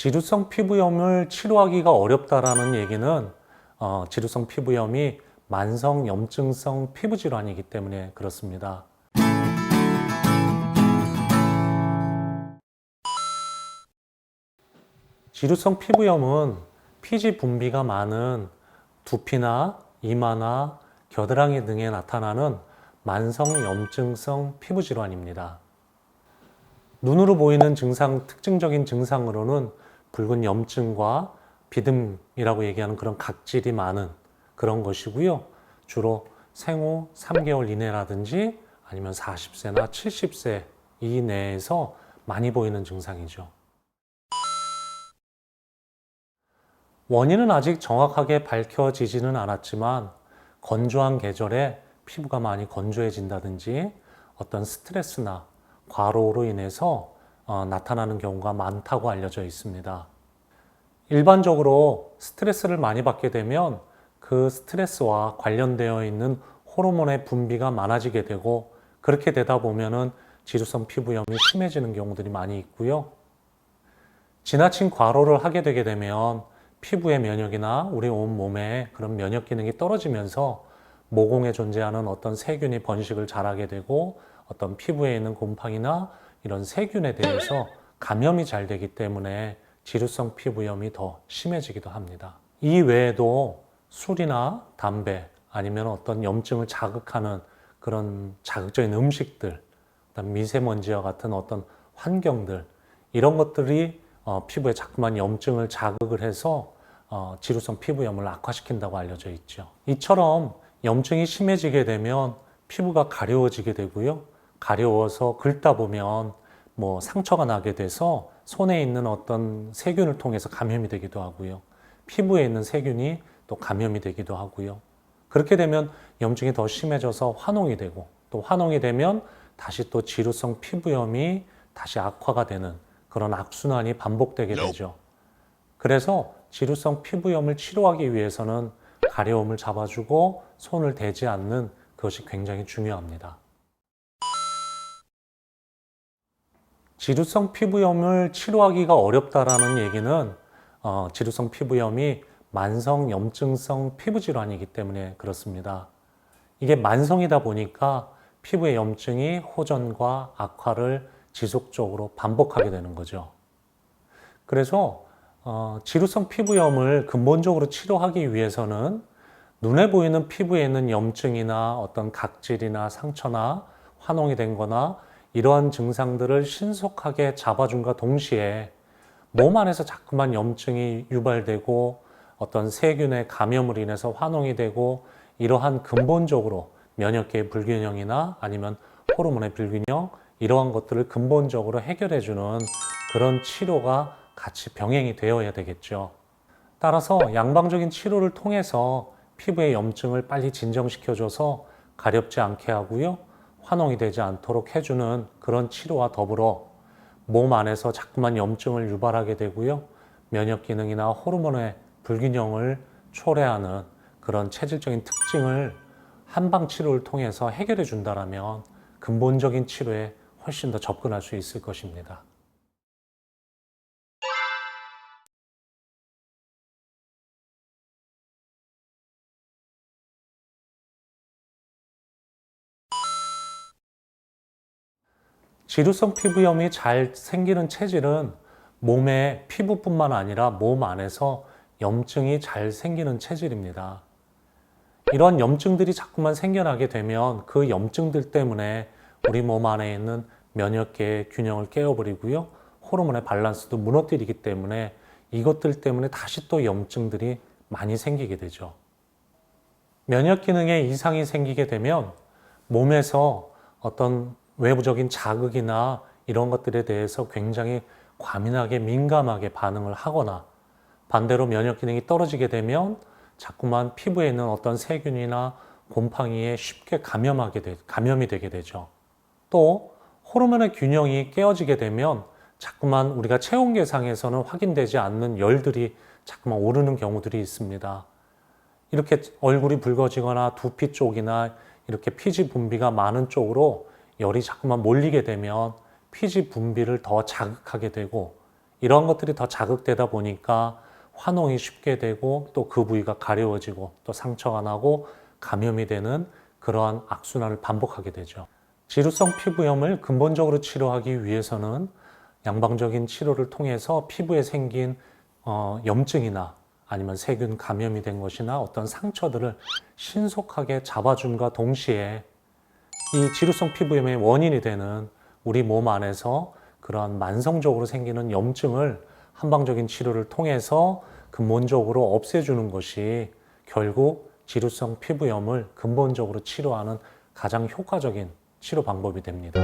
지루성 피부염을 치료하기가 어렵다라는 얘기는 지루성 피부염이 만성 염증성 피부 질환이기 때문에 그렇습니다. 지루성 피부염은 피지 분비가 많은 두피나 이마나 겨드랑이 등에 나타나는 만성 염증성 피부 질환입니다. 눈으로 보이는 특징적인 증상으로는 붉은 염증과 비듬이라고 얘기하는 그런 각질이 많은 그런 것이고요. 주로 생후 3개월 이내라든지 아니면 40세나 70세 이내에서 많이 보이는 증상이죠. 원인은 아직 정확하게 밝혀지지는 않았지만 건조한 계절에 피부가 많이 건조해진다든지 어떤 스트레스나 과로로 인해서 나타나는 경우가 많다고 알려져 있습니다. 일반적으로 스트레스를 많이 받게 되면 그 스트레스와 관련되어 있는 호르몬의 분비가 많아지게 되고 그렇게 되다 보면은 지루성 피부염이 심해지는 경우들이 많이 있고요. 지나친 과로를 하게 되게 되면 피부의 면역이나 우리 온 몸의 그런 면역 기능이 떨어지면서 모공에 존재하는 어떤 세균이 번식을 잘하게 되고 어떤 피부에 있는 곰팡이나 이런 세균에 대해서 감염이 잘 되기 때문에 지루성 피부염이 더 심해지기도 합니다. 이 외에도 술이나 담배 아니면 어떤 염증을 자극하는 그런 자극적인 음식들, 미세먼지와 같은 어떤 환경들 이런 것들이 피부에 자꾸만 염증을 자극을 해서 지루성 피부염을 악화시킨다고 알려져 있죠. 이처럼 염증이 심해지게 되면 피부가 가려워지게 되고요. 가려워서 긁다 보면 상처가 나게 돼서 손에 있는 어떤 세균을 통해서 감염이 되기도 하고요. 피부에 있는 세균이 또 감염이 되기도 하고요. 그렇게 되면 염증이 더 심해져서 화농이 되고 또 화농이 되면 다시 또 지루성 피부염이 다시 악화가 되는 그런 악순환이 반복되게 되죠. 그래서 지루성 피부염을 치료하기 위해서는 가려움을 잡아주고 손을 대지 않는 그것이 굉장히 중요합니다. 지루성 피부염을 치료하기가 어렵다라는 얘기는 지루성 피부염이 만성 염증성 피부 질환이기 때문에 그렇습니다. 이게 만성이다 보니까 피부의 염증이 호전과 악화를 지속적으로 반복하게 되는 거죠. 그래서 지루성 피부염을 근본적으로 치료하기 위해서는 눈에 보이는 피부에 있는 염증이나 어떤 각질이나 상처나 화농이 된 거나 이러한 증상들을 신속하게 잡아준과 동시에 몸 안에서 자꾸만 염증이 유발되고 어떤 세균의 감염으로 인해서 화농이 되고 이러한 근본적으로 면역계의 불균형이나 아니면 호르몬의 불균형 이러한 것들을 근본적으로 해결해주는 그런 치료가 같이 병행이 되어야 되겠죠. 따라서 양방적인 치료를 통해서 피부의 염증을 빨리 진정시켜줘서 가렵지 않게 하고요. 화농이 되지 않도록 해주는 그런 치료와 더불어 몸 안에서 자꾸만 염증을 유발하게 되고요. 면역 기능이나 호르몬의 불균형을 초래하는 그런 체질적인 특징을 한방 치료를 통해서 해결해 준다면 근본적인 치료에 훨씬 더 접근할 수 있을 것입니다. 지루성 피부염이 잘 생기는 체질은 몸의 피부뿐만 아니라 몸 안에서 염증이 잘 생기는 체질입니다. 이런 염증들이 자꾸만 생겨나게 되면 그 염증들 때문에 우리 몸 안에 있는 면역계의 균형을 깨어버리고요. 호르몬의 밸런스도 무너뜨리기 때문에 이것들 때문에 다시 또 염증들이 많이 생기게 되죠. 면역 기능에 이상이 생기게 되면 몸에서 어떤 외부적인 자극이나 이런 것들에 대해서 굉장히 과민하게 민감하게 반응을 하거나 반대로 면역 기능이 떨어지게 되면 자꾸만 피부에 있는 어떤 세균이나 곰팡이에 쉽게 감염이 되게 되죠. 또 호르몬의 균형이 깨어지게 되면 자꾸만 우리가 체온계상에서는 확인되지 않는 열들이 자꾸만 오르는 경우들이 있습니다. 이렇게 얼굴이 붉어지거나 두피 쪽이나 이렇게 피지 분비가 많은 쪽으로 열이 자꾸만 몰리게 되면 피지 분비를 더 자극하게 되고 이러한 것들이 더 자극되다 보니까 화농이 쉽게 되고 또 그 부위가 가려워지고 또 상처가 나고 감염이 되는 그러한 악순환을 반복하게 되죠. 지루성 피부염을 근본적으로 치료하기 위해서는 양방적인 치료를 통해서 피부에 생긴 염증이나 아니면 세균 감염이 된 것이나 어떤 상처들을 신속하게 잡아줌과 동시에 이 지루성 피부염의 원인이 되는 우리 몸 안에서 그러한 만성적으로 생기는 염증을 한방적인 치료를 통해서 근본적으로 없애주는 것이 결국 지루성 피부염을 근본적으로 치료하는 가장 효과적인 치료 방법이 됩니다.